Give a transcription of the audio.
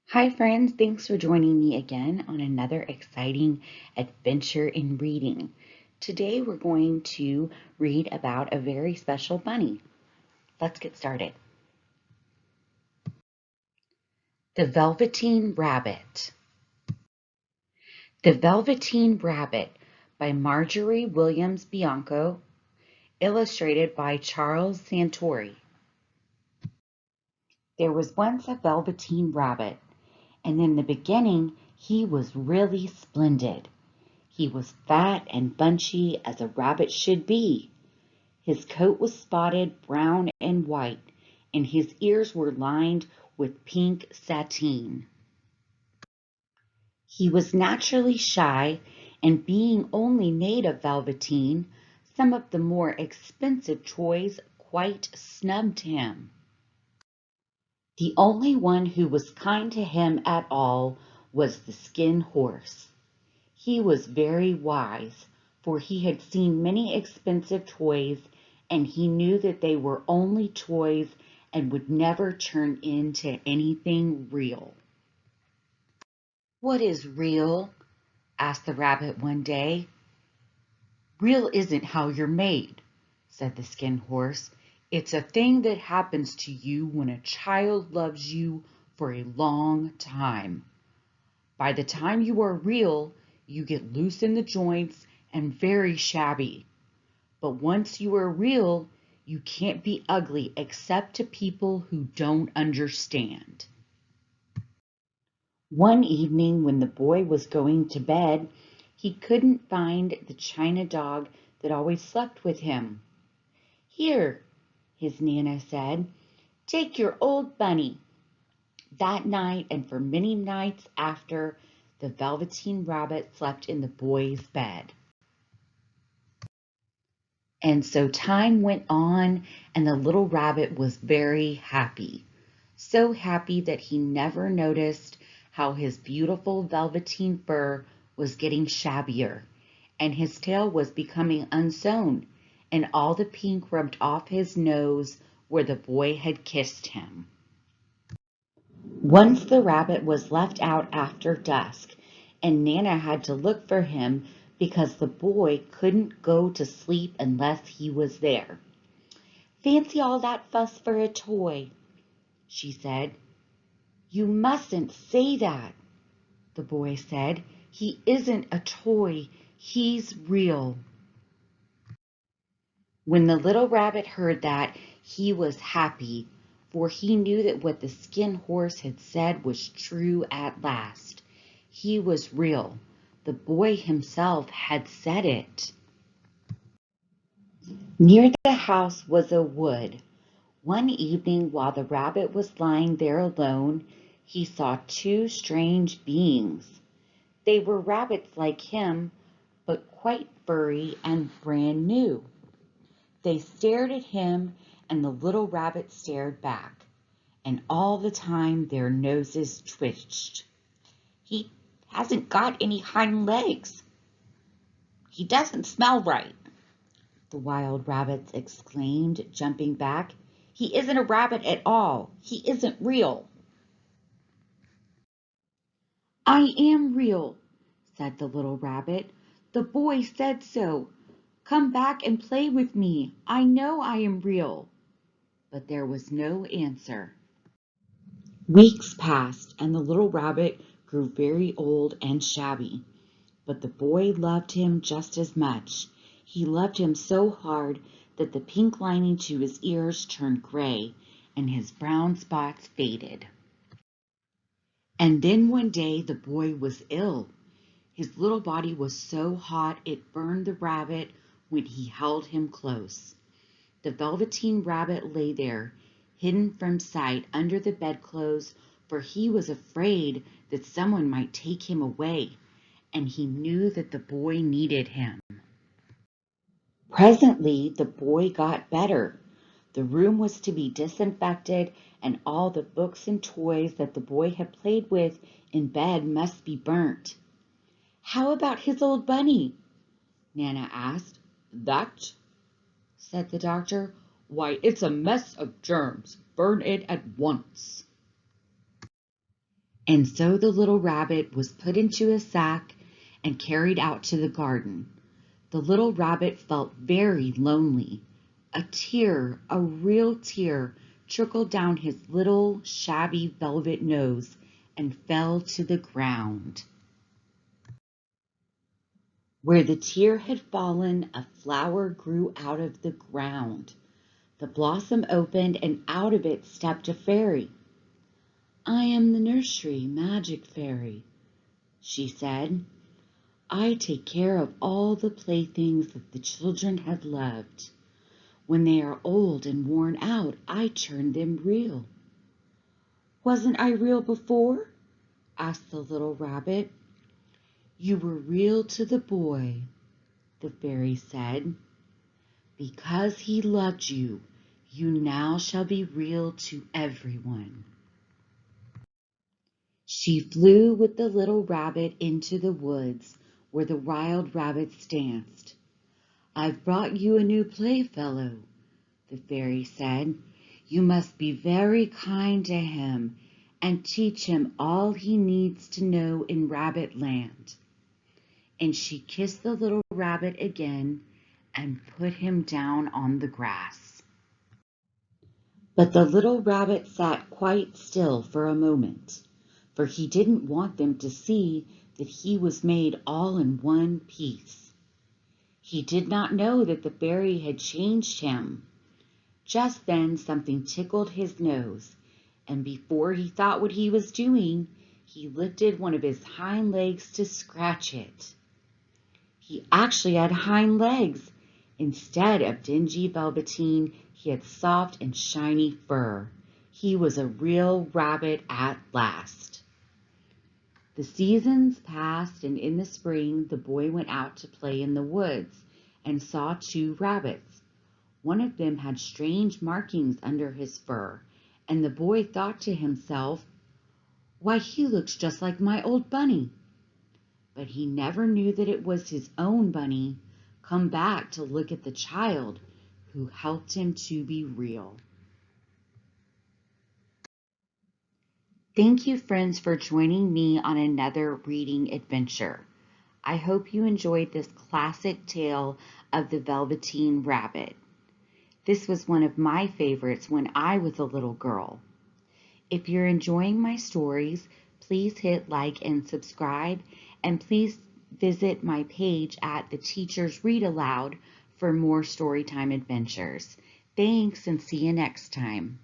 Hi, friends. Thanks for joining me again on another exciting adventure in reading. Today, we're going to read about a very special bunny. Let's get started. The Velveteen Rabbit. The Velveteen Rabbit by Marjorie Williams Bianco, illustrated by Charles Santori. There was once a Velveteen Rabbit, and in the beginning, he was really splendid. He was fat and bunchy as a rabbit should be. His coat was spotted brown and white, and his ears were lined with pink sateen. He was naturally shy, and being only made of velveteen, some of the more expensive toys quite snubbed him. The only one who was kind to him at all was the Skin Horse. He was very wise, for he had seen many expensive toys, and he knew that they were only toys and would never turn into anything real. "What is real?" asked the rabbit one day. "Real isn't how you're made," said the Skin Horse. "It's a thing that happens to you when a child loves you for a long time. By the time you are real, you get loose in the joints and very shabby. But once you are real, you can't be ugly except to people who don't understand." One evening when the boy was going to bed, he couldn't find the china dog that always slept with him. "Here," his Nana said, "take your old bunny." That night and for many nights after, the Velveteen Rabbit slept in the boy's bed. And so time went on, and the little rabbit was very happy. So happy that he never noticed how his beautiful velveteen fur was getting shabbier, and his tail was becoming unsewn, and all the pink rubbed off his nose where the boy had kissed him. Once the rabbit was left out after dusk, and Nana had to look for him because the boy couldn't go to sleep unless he was there. "Fancy all that fuss for a toy," she said. "You mustn't say that," the boy said. "He isn't a toy. He's real." When the little rabbit heard that, he was happy, for he knew that what the Skin Horse had said was true at last. He was real. The boy himself had said it. Near the house was a wood. One evening, while the rabbit was lying there alone, he saw two strange beings. They were rabbits like him, but quite furry and brand new. They stared at him, and the little rabbit stared back, and all the time their noses twitched. "He hasn't got any hind legs. He doesn't smell right," the wild rabbits exclaimed, jumping back. "He isn't a rabbit at all. He isn't real." "I am real," said the little rabbit. "The boy said so. Come back and play with me. I know I am real." But there was no answer. Weeks passed, and the little rabbit grew very old and shabby. But the boy loved him just as much. He loved him so hard that the pink lining to his ears turned gray, and his brown spots faded. And then one day the boy was ill. His little body was so hot it burned the rabbit when he held him close. The Velveteen Rabbit lay there, hidden from sight under the bedclothes, for he was afraid that someone might take him away, and he knew that the boy needed him. Presently the boy got better. The room was to be disinfected, and all the books and toys that the boy had played with in bed must be burnt. "How about his old bunny?" Nana asked. "That?" said the doctor. "Why, it's a mess of germs. Burn it at once." And so the little rabbit was put into a sack and carried out to the garden. The little rabbit felt very lonely. A tear, a real tear, trickled down his little shabby velvet nose and fell to the ground. Where the tear had fallen, a flower grew out of the ground. The blossom opened, and out of it stepped a fairy. "I am the nursery magic fairy," she said. "I take care of all the playthings that the children have loved. When they are old and worn out, I turn them real." "Wasn't I real before?" asked the little rabbit. "You were real to the boy," the fairy said. "Because he loved you, you now shall be real to everyone." She flew with the little rabbit into the woods where the wild rabbits danced. "I've brought you a new playfellow," the fairy said. "You must be very kind to him and teach him all he needs to know in Rabbit Land." And she kissed the little rabbit again and put him down on the grass. But the little rabbit sat quite still for a moment, for he didn't want them to see that he was made all in one piece. He did not know that the fairy had changed him. Just then something tickled his nose, and before he thought what he was doing, he lifted one of his hind legs to scratch it. He actually had hind legs. Instead of dingy velveteen, he had soft and shiny fur. He was a real rabbit at last. The seasons passed, and in the spring the boy went out to play in the woods and saw two rabbits. One of them had strange markings under his fur, and the boy thought to himself, "Why, he looks just like my old bunny." But he never knew that it was his own bunny, come back to look at the child who helped him to be real. Thank you, friends, for joining me on another reading adventure. I hope you enjoyed this classic tale of the Velveteen Rabbit. This was one of my favorites when I was a little girl. If you're enjoying my stories, please hit like and subscribe, and please visit my page at The Teachers Read Aloud for more storytime adventures. Thanks, and see you next time.